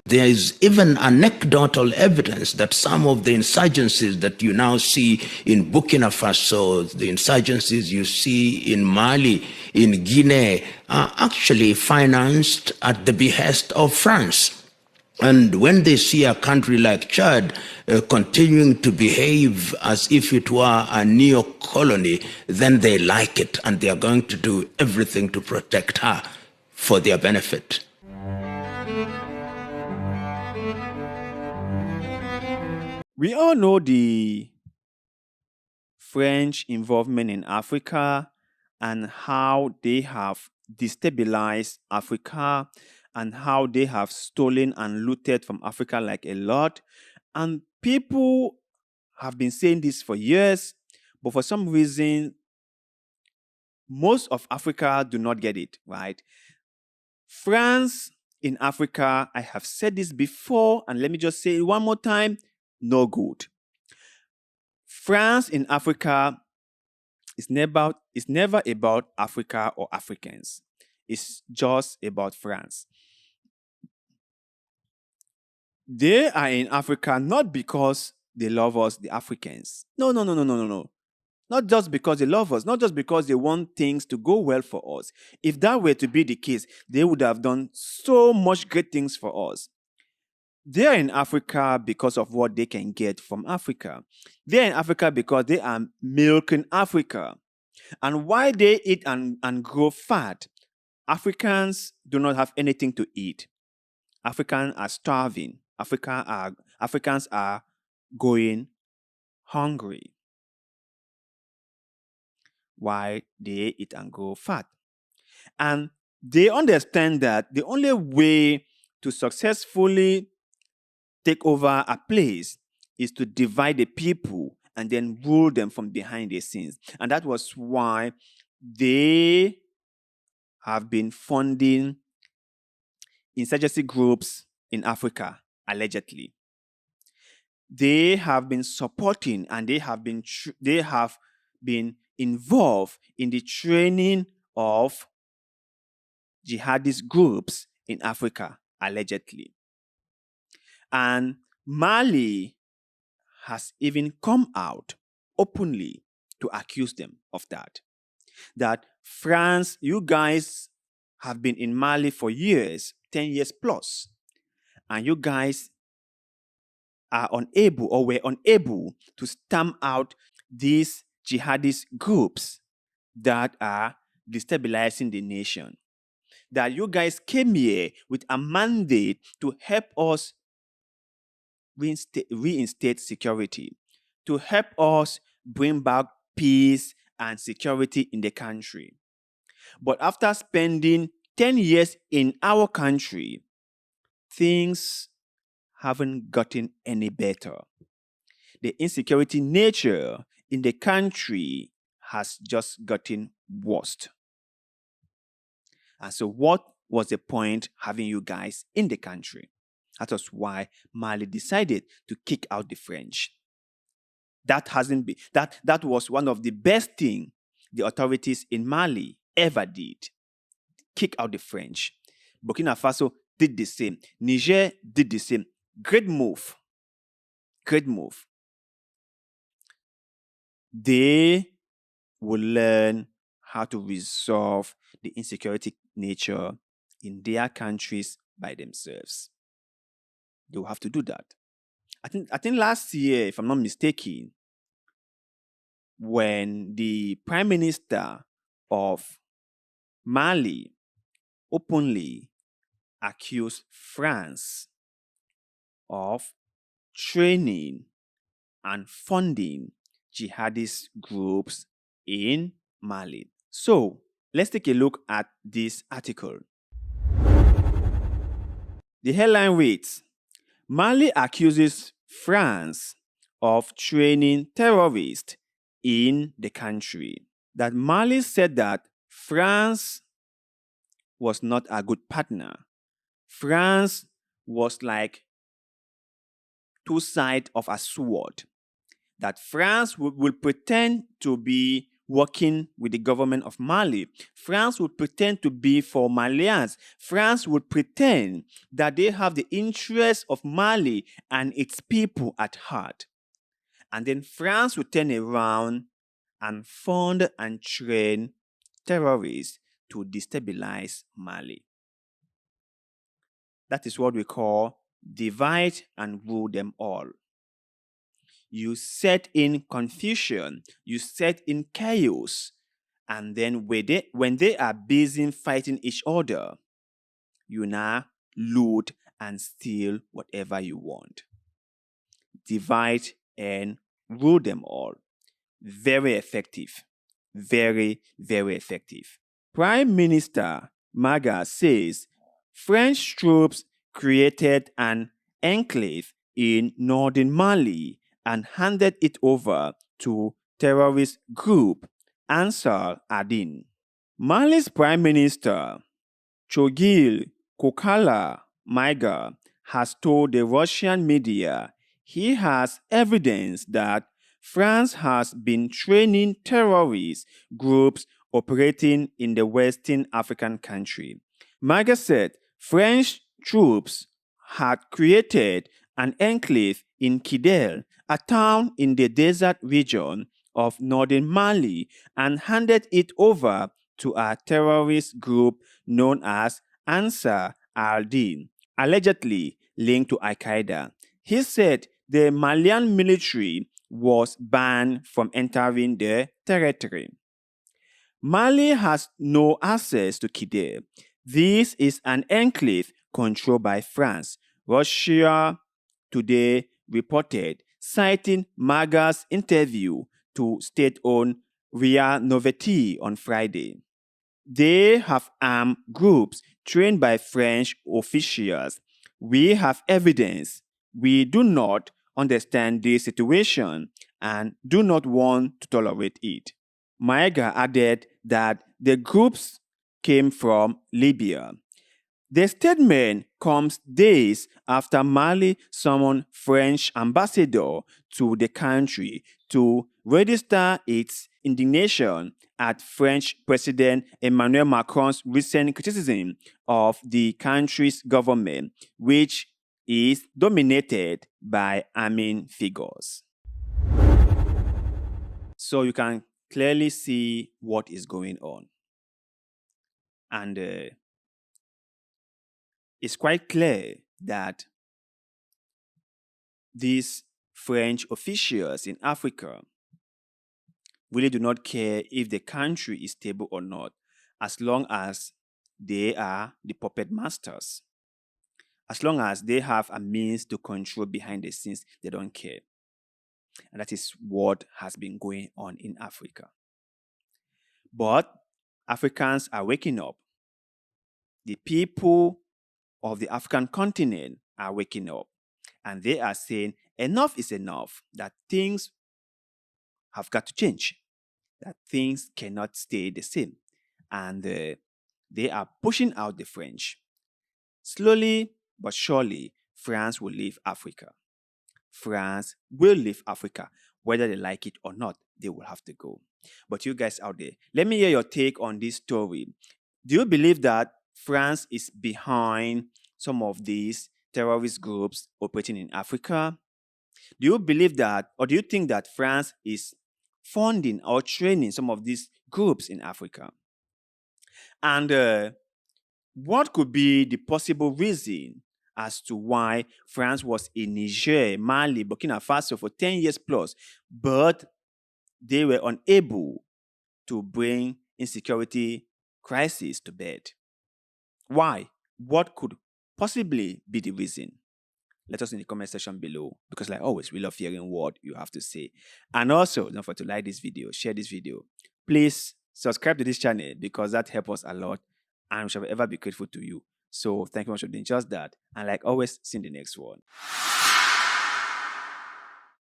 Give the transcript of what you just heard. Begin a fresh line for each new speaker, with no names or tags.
There is even anecdotal evidence that some of the insurgencies that you now see in Burkina Faso, the insurgencies you see in Mali, in Guinea, are actually financed at the behest of France. And when they see a country like Chad continuing to behave as if it were a neo-colony, then they like it, and they are going to do everything to protect her for their benefit.
We all know the French involvement in Africa and how they have destabilized Africa and how they have stolen and looted from Africa like a lot. And people have been saying this for years, but for some reason, most of Africa do not get it, right? France in Africa, I have said this before, and let me just say it one more time, no good. France in Africa is never about Africa or Africans. It's just about France. They are in Africa not because they love us, the Africans. No. Not just because they love us, not just because they want things to go well for us. If that were to be the case, they would have done so much great things for us. They are in Africa because of what they can get from Africa. They are in Africa because they are milking Africa. And why they eat and grow fat, Africans do not have anything to eat. Africans are starving. Africans are going hungry. Why they eat and grow fat. And they understand that the only way to successfully take over a place is to divide the people and then rule them from behind the scenes. And that was why they have been funding insurgency groups in Africa, allegedly. They have been supporting and they have been involved in the training of jihadist groups in Africa, allegedly. And Mali has even come out openly to accuse them of that. That France, you guys have been in Mali for years, 10 years plus, and you guys are unable or were unable to stamp out these jihadist groups that are destabilizing the nation. That you guys came here with a mandate to help us reinstate security, to help us bring back peace and security in the country. But after spending 10 years in our country, things haven't gotten any better. The insecurity nature in the country has just gotten worse. And so what was the point having you guys in the country? That was why Mali decided to kick out the French. That was one of the best things the authorities in Mali ever did. Kick out the French. Burkina Faso did the same. Niger did the same. Great move. Great move. They will learn how to resolve the insecurity nature in their countries by themselves. They will have to do that. I think last year, if I'm not mistaken, when the Prime Minister of Mali openly accused France of training and funding jihadist groups in Mali. So, let's take a look at this article. The headline reads, Mali accuses France of training terrorists in the country. That Mali said that France was not a good partner. France was like two sides of a sword. That France will pretend to be working with the government of Mali. France would pretend to be for Malians. France would pretend that they have the interests of Mali and its people at heart. And then France would turn around and fund and train terrorists to destabilize Mali. That is what we call divide and rule them all. You set in confusion, you set in chaos, and then when they are busy fighting each other, you now loot and steal whatever you want. Divide and rule them all. Very effective. Very, very effective. Prime Minister Maga says French troops created an enclave in northern Mali and handed it over to terrorist group Ansar Adin. Mali's Prime Minister Chogil Kokala Maiga has told the Russian media he has evidence that France has been training terrorist groups operating in the Western African country. Maiga said French troops had created an enclave in Kidal, a town in the desert region of northern Mali, and handed it over to a terrorist group known as Ansar al-Din, allegedly linked to Al-Qaeda. He said the Malian military was banned from entering the territory. Mali has no access to Kidal. This is an enclave controlled by France. Russia Today reported, citing Maga's interview to state-owned RIA Novetti on Friday. They have armed groups trained by French officials. We have evidence. We do not understand the situation and do not want to tolerate it. Maiga added that the groups came from Libya. The statement comes days after Mali summoned French ambassador to the country to register its indignation at French President Emmanuel Macron's recent criticism of the country's government, which is dominated by army figures. So you can clearly see what is going on. And it's quite clear that these French officials in Africa really do not care if the country is stable or not, as long as they are the puppet masters. As long as they have a means to control behind the scenes, they don't care. And that is what has been going on in Africa. But Africans are waking up. The people of the African continent are waking up. And they are saying enough is enough, that things have got to change, that things cannot stay the same. And they are pushing out the French. Slowly but surely, France will leave Africa. France will leave Africa. Whether they like it or not, they will have to go. But you guys out there, let me hear your take on this story. Do you believe that France is behind some of these terrorist groups operating in Africa? Do you believe that, or do you think that France is funding or training some of these groups in Africa? And what could be the possible reason as to why France was in Niger, Mali, Burkina Faso for 10 years plus, but they were unable to bring insecurity crisis to bed? Why? What could possibly be the reason? Let us in the comment section below, because like always, we love hearing what you have to say. And also, don't forget to like this video, share this video. Please subscribe to this channel, because that helps us a lot and we shall ever be grateful to you. So thank you very much for doing just that. And like always, see you in the next one.